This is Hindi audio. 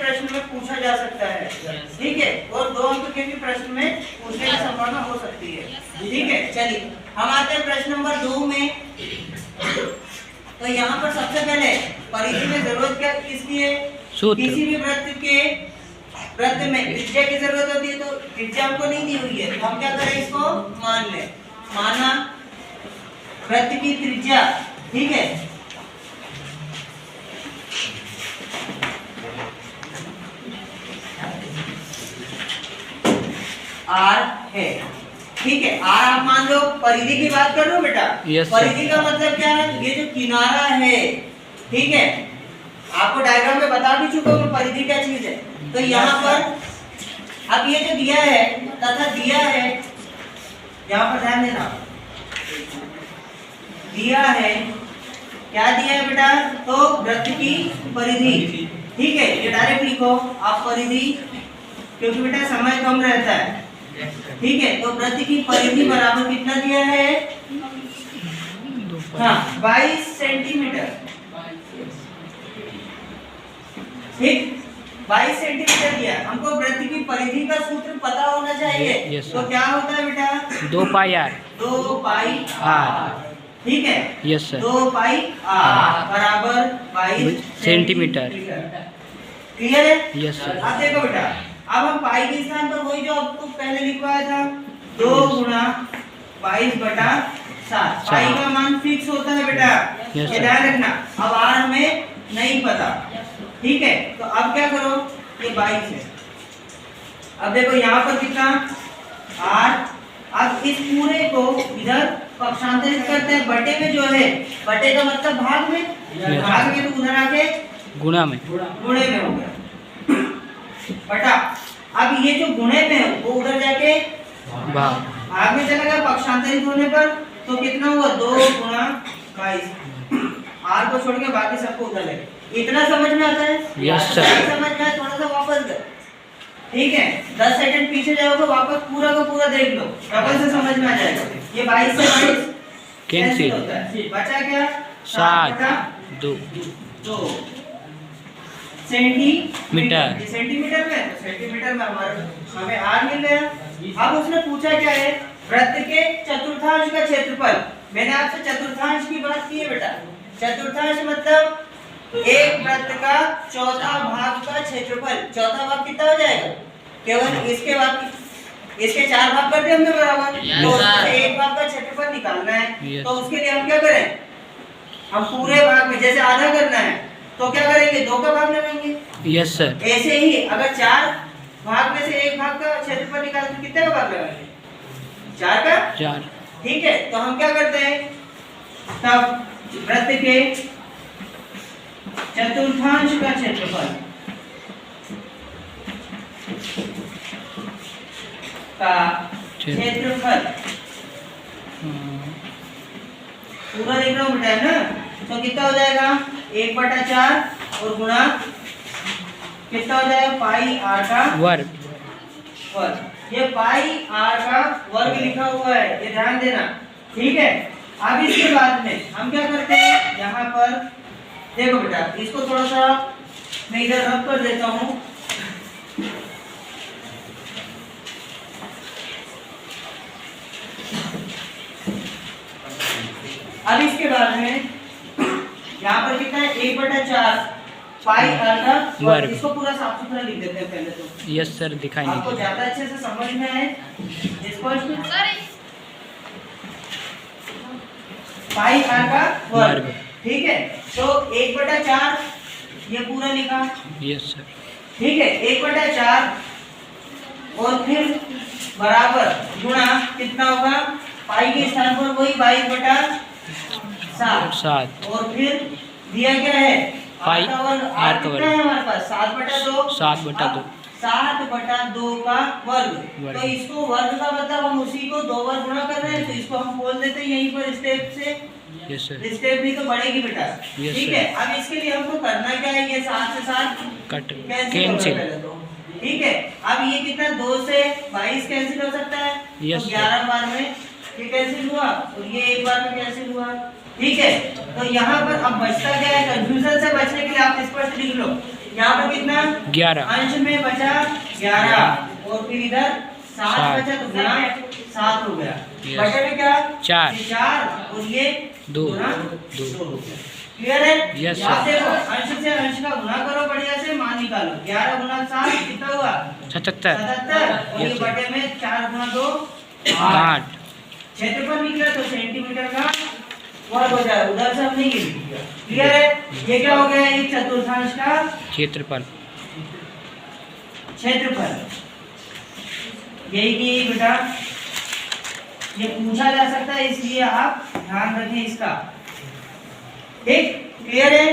प्रश्न में पूछा जा सकता है, ठीक है, और 2 अंक के भी प्रश्न में पूछने की संभावना हो सकती है, ठीक है। चलिए हम आते हैं प्रश्न नंबर 2 में। तो यहाँ पर सबसे पहले परिधि में जरूरत क्या किसकी है? किसी भी वृत्त में त्रिज्या की जरूरत होती है, तो त्रिज्या हमको नहीं दी हुई है, तो हम क्या करें, इसको मान लें। माना वृत्त की त्रिज्या, ठीक है, R है, ठीक है। R आप मान लो, परिधि की बात कर लो बेटा। परिधि का मतलब क्या है? ये जो किनारा है, ठीक है, आपको डायग्राम में बता भी चुका हूँ परिधि क्या चीज है। तो यहाँ पर अब ये जो दिया है तथा दिया है, यहाँ पर ध्यान देना, दिया है, क्या दिया है बेटा? तो वृत्त की परिधि, ठीक है, ये डायरेक्ट लिखो आप परिधि, क्योंकि बेटा समय कम रहता है, ठीक है। तो वृत्त की परिधि बराबर कितना दिया है? हाँ, 22 सेंटीमीटर, ठीक, 22 सेंटीमीटर दिया। हमको वृत्त की परिधि का सूत्र पता होना चाहिए। तो क्या होता है बेटा? 2 पाई r, 2 पाई r, ठीक है। Yes sir. 2 पाई r बराबर 22 सेंटीमीटर। क्लियर है? Yes sir. अब देखो बेटा, अब हम पाई के स्थान पर वही जो आपको पहले लिखवाया था, 2 गुणा 22/7। पाई का मान फिक्स होता है बेटा, ये ध्यान रखना। अब r हमें नहीं पता, ठीक है। तो अब क्या करो, ये 22 है, अब देखो यहाँ पर कितना r। अब इस पूरे को इधर पक्षांतरित करते हैं, बटे में जो है, बटे का मतलब भाग में, भाग में तो उधर आके गुणा में, गुणे में हो गया बटा। अब ये जो गुणे में है वो उधर जाके भाग में चला गया पक्षांतरित होने पर, तो कितना हुआ? 2 गुणा 22, r को छोड़ के बाकी सबको उधर लगे। इतना समझ में आता है? Yes sir. समझ में आया? थोड़ा सा वापस कर, ठीक है, 10 सेकंड पीछे जाओगे, वापस पूरा का पूरा देख लो, डबल से समझ में आ जाएगा। ये 22 से 22 कैंसिल होता है, बचा क्या? 7/2 सेंटीमीटर। ये सेंटीमीटर में, तो सेंटीमीटर में हमें r मिल गया। अब उसने पूछा क्या है? वृत्त के चतुर्थांश का क्षेत्रफल। मैंने आपसे चतुर्थांश की बात की है बेटा। चतुर्थांश मतलब एक वृत्त का चौथा भाग का क्षेत्रफल। चौथा भाग कितना हो जाएगा? केवल इसके भाग, इसके 4 भाग कर दिए हमने बराबर, तो उससे एक भाग का क्षेत्रफल निकालना है। तो उसके लिए हम क्या करें? हम पूरे भाग में जैसे आधा करना है, तो क्या करेंगे? 2 का भाग लगाएंगे। Yes sir. ऐसे ही अगर 4 भाग में से एक भाग का क्षेत्रफल निकालें तो कितने का भाग लगाएंगे? 4 का। 4, ठीक है। तो हम क्या करते हैं, तब वृत्त के चतुर्थांश का क्षेत्रफल का क्षेत्रफल पूरा लिख रहा हूँ बेटा, है ना? तो कितना हो जाएगा? 1/4 और गुणा कितना हो जाएगा? पाई r का वर्ग। ये पाई r का वर्ग लिखा हुआ है, ये ध्यान देना, ठीक है। अब इसके बाद में हम क्या करते हैं, यहाँ पर देखो बेटा, इसको थोड़ा सा मैं इधर रब कर देता हूँ। अब इसके बाद में यहाँ पर कितना है? 1/4 पाई r का वर्ग। इसको पूरा साफ सुथरा लिख देते हैं पहले तो। यस सर, दिखाई नहीं आपको ज्यादा अच्छे से समझ में आए, स्पष्ट। पाई r का वर्ग, ठीक है। तो 1/4 ये पूरा लिखा। Yes sir. ठीक है, 1/4 और फिर बराबर गुणा कितना होगा? पाई के स्थान पर वही 22/7 और फिर दिया क्या है? पाई r कितना है हमारे पास? 7/2 7/2 का वर्ग। तो इसको वर्ग का मतलब हम उसी को 2 बार गुणा कर रहे हैं, तो इसको हम खोल देते हैं यहीं पर स्टेप से। Yes sir. स्टेप भी तो बढ़ेगी बेटा, ठीक है। अब इसके लिए हमको करना क्या है? ये 7 से 7 कैंसिल, ठीक है। अब ये कितना? 2 से 22 कैंसिल हो सकता है, तो 11 बार में ये कैंसिल हुआ और ये एक बार में कैंसिल हुआ, ठीक है। तो यहाँ पर अब बचता क्या है? कंफ्यूजन से बचने के लिए आप स्पष्ट लिख लो, यहाँ पर कितना 11 अंश में बचा 11 और फिर इधर 7 सात। बचा तो गुना 7 हो गया। Yes. बचे में क्या 4 ये 4 और ये 2 गुना 2 2 हो गया। क्लियर है? Yes, यहाँ sir. देखो अंश से अंश का गुना करो बढ़िया से मान निकालो 11 गुना 7 कितना हुआ 77 77 और ये Yes, sir. बटे में 4 गुना 2 8 क्षेत्रफल निकला तो सेंटीमीटर का वर्ग हो जाएगा। उधर से हमने ये लिख दिया। क्लियर है? ये क्या हो गया एक चतुर्थांश का क्षेत्रफल क्षेत्रफल। यही कि बेटा ये पूछा जा सकता है इसलिए आप ध्यान रखें इसका। ठीक क्लियर है?